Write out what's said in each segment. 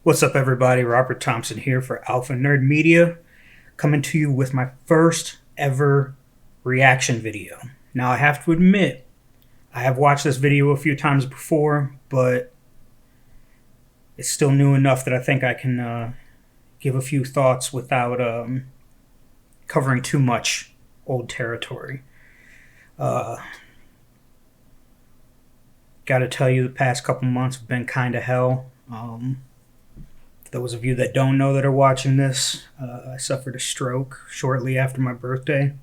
What's up, everybody? Robert Thompson here for Alpha Nerd Media, coming to you with my first ever reaction video. Now, I have to admit, I have watched this video a few times before, but it's still new enough that I think I can give a few thoughts without covering too much old territory. Gotta tell you, the past couple months have been kind of hell. Those of you that don't know that are watching this, I suffered a stroke shortly after my birthday,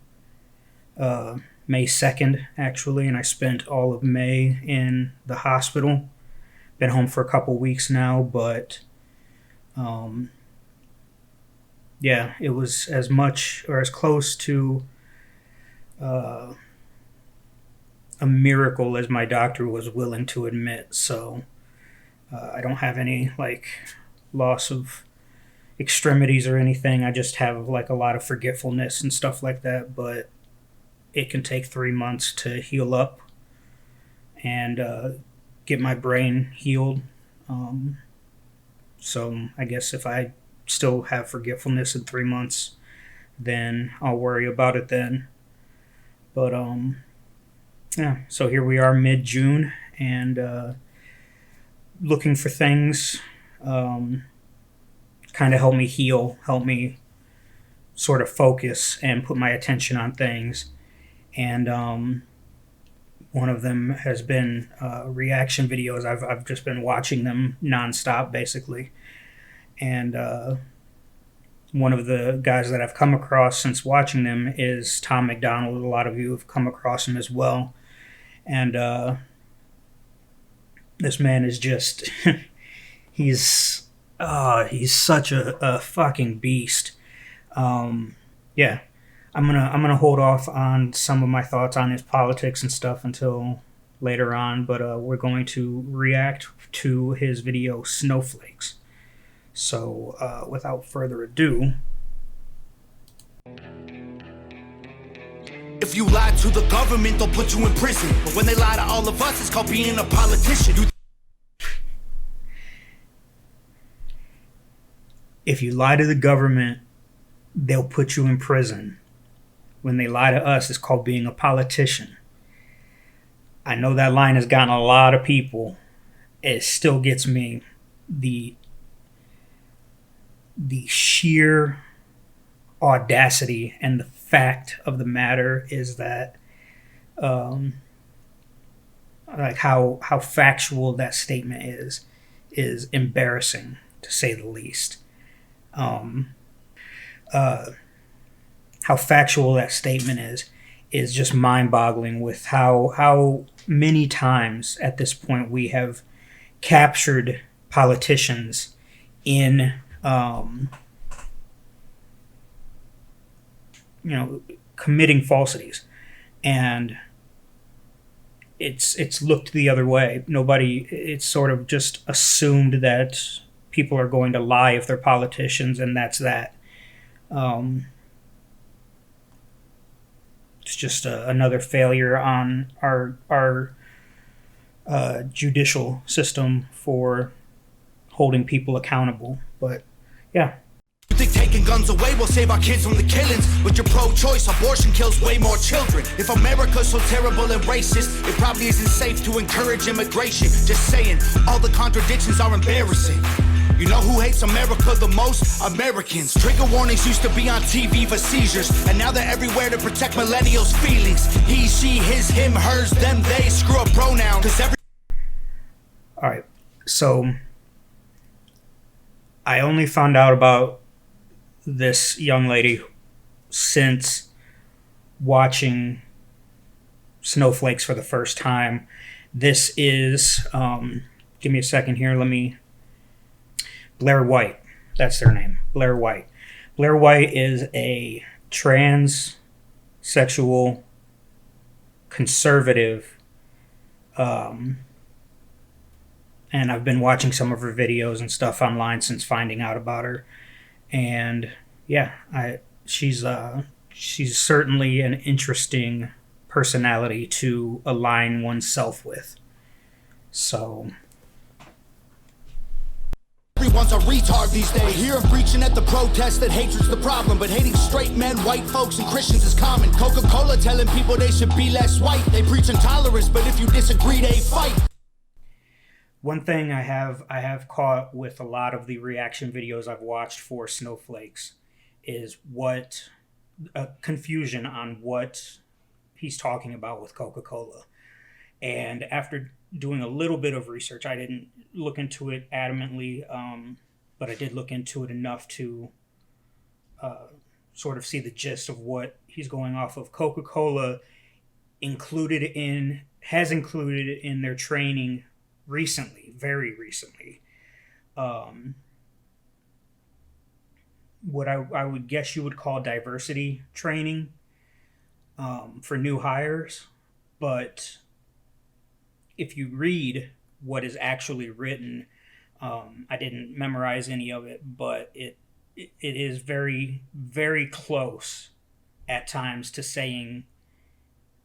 May 2nd, actually, and I spent all of May in the hospital. Been home for a couple weeks now, but yeah, it was as much or as close to a miracle as my doctor was willing to admit. So I don't have any loss of extremities or anything. I just have a lot of forgetfulness and stuff like that, but it can take 3 months to heal up and get my brain healed. So I guess if I still have forgetfulness in 3 months, then I'll worry about it then. But yeah, so here we are mid-June, and looking for things kind of help me heal, help me sort of focus and put my attention on things. And one of them has been reaction videos. I've just been watching them nonstop, basically. And one of the guys that I've come across since watching them is Tom MacDonald. A lot of you have come across him as well. And this man is just he's such a fucking beast. Yeah, I'm gonna hold off on some of my thoughts on his politics and stuff until later on, but we're going to react to his video Snowflakes. So without further ado, if you lie to the government, they'll put you in prison. But when they lie to all of us, it's called being a politician. If you lie to the government, they'll put you in prison. When they lie to us, it's called being a politician. I know that line has gotten a lot of people. It still gets me. The sheer audacity and the fact of the matter is that how factual that statement is embarrassing, to say the least. How factual that statement is just mind-boggling, with how many times at this point we have captured politicians in committing falsities, and it's looked the other way. It's sort of just assumed that people are going to lie if they're politicians, and that's that. It's just another failure on our judicial system for holding people accountable. But yeah. You think taking guns away will save our kids from the killings? But you're pro-choice, abortion kills way more children. If America's so terrible and racist, it probably isn't safe to encourage immigration. Just saying, all the contradictions are embarrassing. You know who hates America the most? Americans. Trigger warnings used to be on TV for seizures, and now they're everywhere to protect millennials' feelings. He, she, his, him, hers, them, they. Screw a pronoun, cause every... Alright, so I only found out about this young lady since watching Snowflakes for the first time. This is, give me a second here, Blair White. That's their name. Blair White. Blair White is a transsexual conservative, and I've been watching some of her videos and stuff online since finding out about her. And yeah, she's certainly an interesting personality to align oneself with. So everyone's a retard these days. I hear him preaching at the protest that hatred's the problem, but hating straight men, white folks, and Christians is common. Coca-Cola telling people they should be less white. They preach intolerance, but if you disagree, they fight. One thing I have caught with a lot of the reaction videos I've watched for Snowflakes is confusion on what he's talking about with Coca-Cola. And after doing a little bit of research, I didn't look into it adamantly, but I did look into it enough to sort of see the gist of what he's going off of. Coca-Cola has included in their training recently, very recently, what I would guess you would call diversity training for new hires. But if you read what is actually written, I didn't memorize any of it, but it is very, very close at times to saying,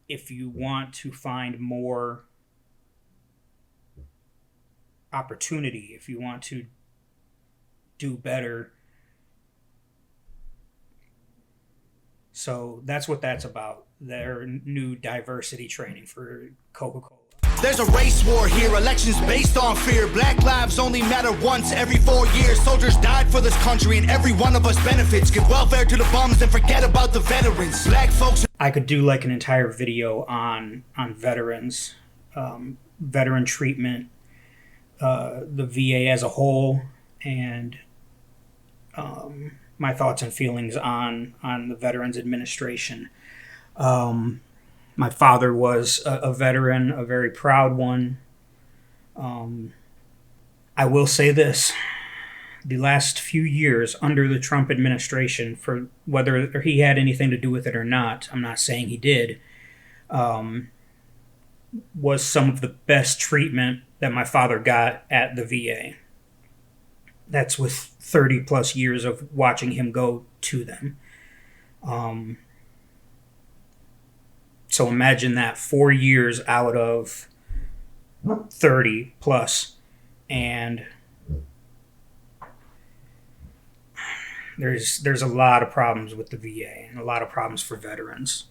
if you want to find more opportunity, if you want to do better. So that's what that's about, their new diversity training for Coca-Cola. There's a race war here, elections based on fear. Black lives only matter once every 4 years. Soldiers died for this country and every one of us benefits. Give welfare to the bums and forget about the veterans. Black folks... I could do like an entire video on veterans, veteran treatment, the VA as a whole, and my thoughts and feelings on the Veterans Administration. My father was a veteran, a very proud one. I will say this. The last few years under the Trump administration, for whether he had anything to do with it or not, I'm not saying he did, was some of the best treatment that my father got at the VA. That's with 30 plus years of watching him go to them. So imagine that, 4 years out of 30 plus, and there's a lot of problems with the VA and a lot of problems for veterans.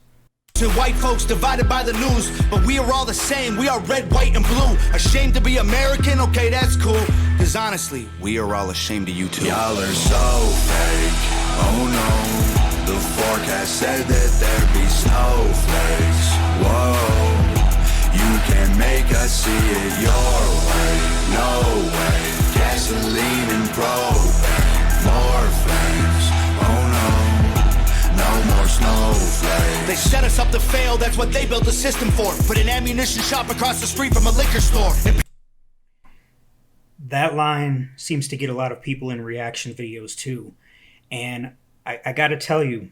To white folks divided by the news, but we are all the same. We are red, white, and blue. Ashamed to be American? Okay, that's cool. Cause honestly, we are all ashamed of you too. Y'all are so fake. Oh no. The forecast said that there'd be snowflakes. Whoa. You can make us see it your way. No way. Gasoline and propane. More flames. Oh no. No more snowflakes. They set us up to fail, that's what they built the system for. Put an ammunition shop across the street from a liquor store. That line seems to get a lot of people in reaction videos too. And I gotta tell you,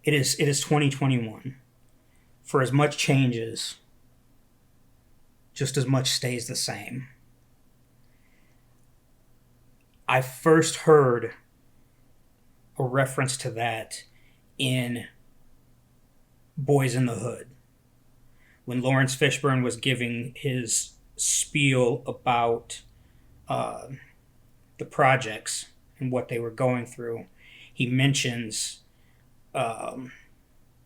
it is 2021. For as much changes, just as much stays the same. I first heard a reference to that in Boys in the Hood, when Lawrence Fishburne was giving his spiel about the projects and what they were going through. He mentions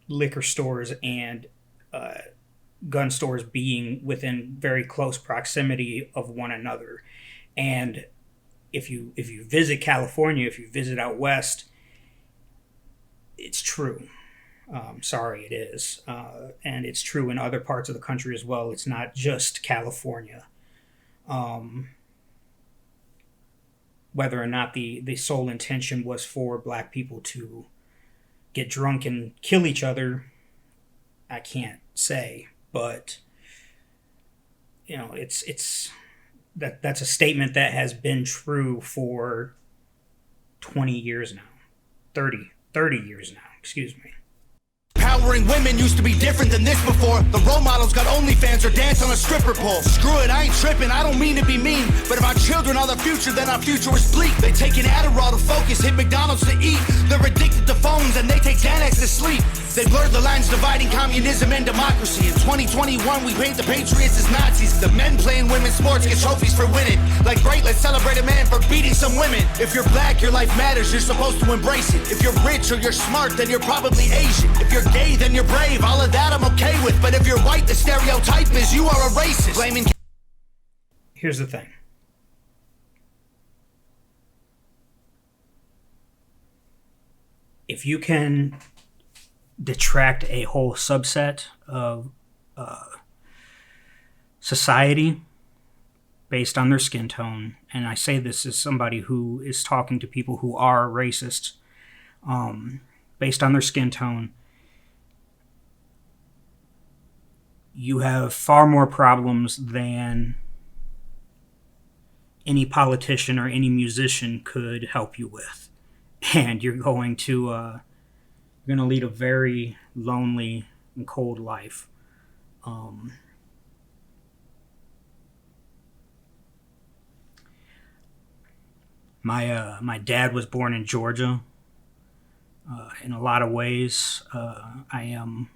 liquor stores and gun stores being within very close proximity of one another. And if you visit California, if you visit out west, it's true. Sorry, it is. And it's true in other parts of the country as well. It's not just California. Whether or not the sole intention was for black people to get drunk and kill each other, I can't say. But, you know, that's a statement that has been true for 20 years now. 30 years now, excuse me. Empowering women used to be different than this before. The role models got OnlyFans or dance on a stripper pole. Screw it, I ain't tripping, I don't mean to be mean, but if our children are the future, then our future is bleak. They take an Adderall to focus, hit McDonald's to eat. They're addicted to phones and they take Xanax to sleep. They blurred the lines dividing communism and democracy. In 2021, we paint the patriots as Nazis. The men playing women's sports get trophies for winning. Like, great, let's celebrate a man for beating some women. If you're black, your life matters, you're supposed to embrace it. If you're rich or you're smart, then you're probably Asian. If you're gay, then you're brave, all of that I'm okay with. But if you're white, the stereotype is you are a racist. Blaming... Here's the thing. If you can detract a whole subset of society based on their skin tone, and I say this as somebody who is talking to people who are racists, based on their skin tone, you have far more problems than any politician or any musician could help you with. And you're going to lead a very lonely and cold life. My dad was born in Georgia. In a lot of ways, I am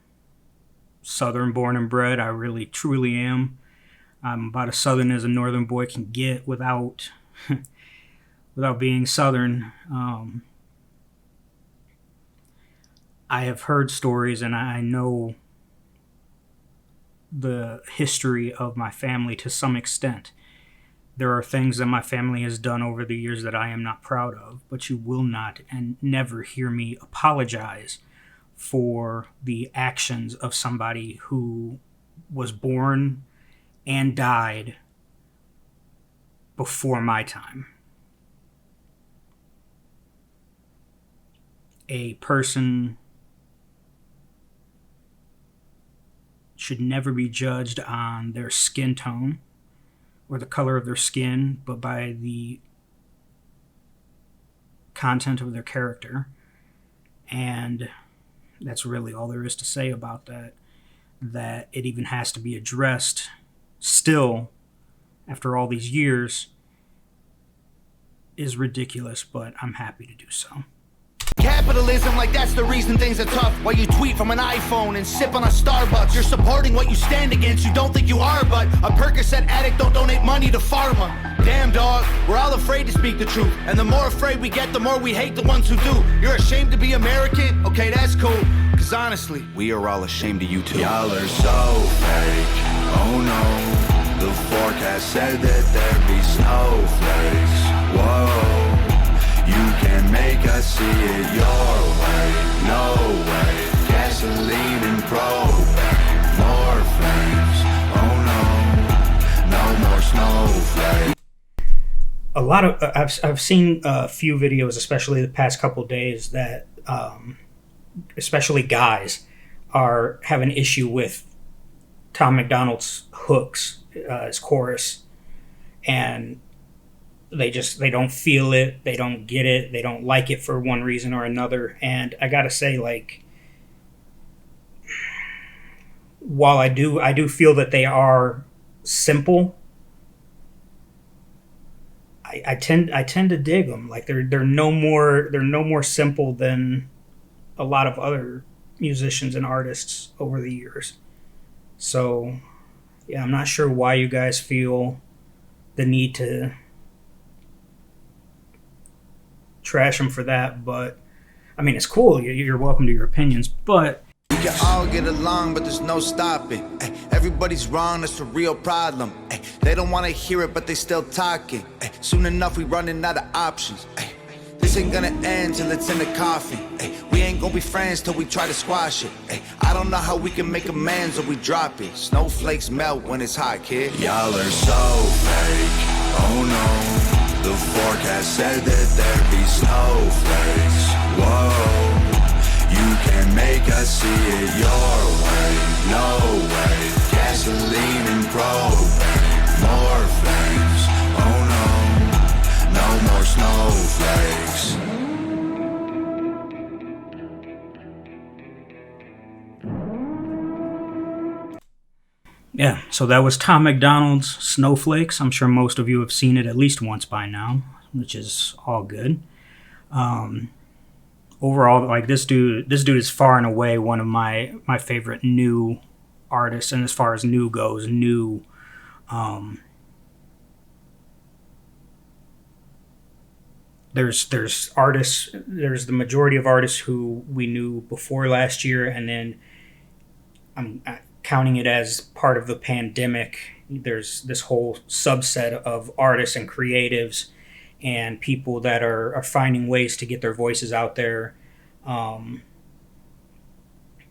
Southern born and bred. I really, truly am. I'm about as Southern as a Northern boy can get without without being Southern. I have heard stories and I know the history of my family to some extent. There are things that my family has done over the years that I am not proud of, but you will not and never hear me apologize for the actions of somebody who was born and died before my time. A person should never be judged on their skin tone or the color of their skin, but by the content of their character. And that's really all there is to say about that. That it even has to be addressed still after all these years is ridiculous, but I'm happy to do so. Capitalism, like that's the reason things are tough. While you tweet from an iPhone and sip on a Starbucks, you're supporting what you stand against. You don't think you are, but a Percocet addict don't donate money to pharma. Damn dog, we're all afraid to speak the truth, and the more afraid we get, the more we hate the ones who do. You're ashamed to be American? Okay, that's cool, cause honestly, we are all ashamed of you too. Y'all are so fake, oh no. The forecast said that there'd be snowflakes. Whoa, you can make us see it your way. No way, gasoline and propane. More flames, oh no. No more snowflakes. A lot of I've seen a few videos, especially the past couple days, that especially guys are having an issue with Tom MacDonald's hooks, his chorus, and they don't feel it, they don't get it, they don't like it for one reason or another. And I gotta say, like, while I do feel that they are simple, I tend to dig them. Like they're no more simple than a lot of other musicians and artists over the years. So yeah, I'm not sure why you guys feel the need to trash them for that, but I mean, it's cool. You're welcome to your opinions, but we can all get along, but there's no stopping. Ay, everybody's wrong, that's the real problem. Ay, they don't want to hear it, but they still talking. Ay, soon enough, we running out of options. Ay, this ain't gonna end till it's in the coffin. Ay, we ain't gonna be friends till we try to squash it. Ay, I don't know how we can make amends or we drop it. Snowflakes melt when it's hot, kid. Y'all are so fake, oh no. The forecast said that there'd be snowflakes. Whoa, you can make us see it your way. No way, gasoline and propane. More flames, oh no. No more snowflakes. yeah, so that was Tom MacDonald's Snowflakes. I'm sure most of you have seen it at least once by now, which is all good. overall, like this dude is far and away one of my favorite new artists. And as far as new goes, there's artists, there's the majority of artists who we knew before last year, and then I'm counting it as part of the pandemic. There's this whole subset of artists and creatives and people that are finding ways to get their voices out there,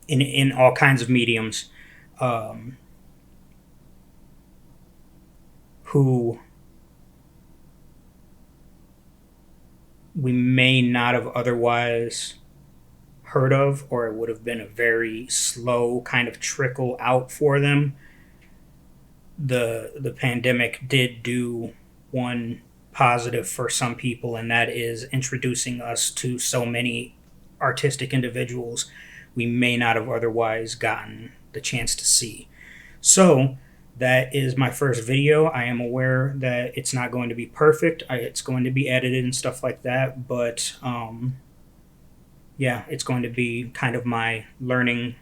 in all kinds of mediums, who we may not have otherwise heard of, or it would have been a very slow kind of trickle out for them. The pandemic did do one positive for some people, and that is introducing us to so many artistic individuals we may not have otherwise gotten the chance to see. So that is my first video. I am aware that it's not going to be perfect. It's going to be edited and stuff like that, but yeah, it's going to be kind of my learning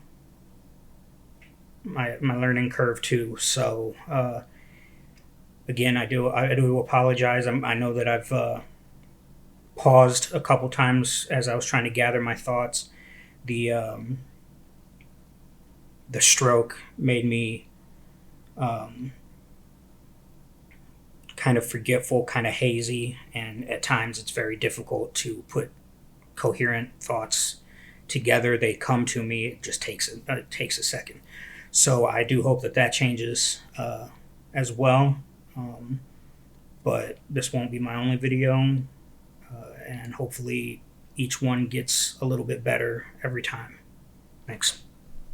curve too. So again, I do apologize. I know that I've paused a couple times as I was trying to gather my thoughts. The stroke made me kind of forgetful, kind of hazy, and at times it's very difficult to put coherent thoughts together. They come to me. It just takes a second. So I do hope that changes as well. But this won't be my only video, and hopefully each one gets a little bit better every time. Thanks.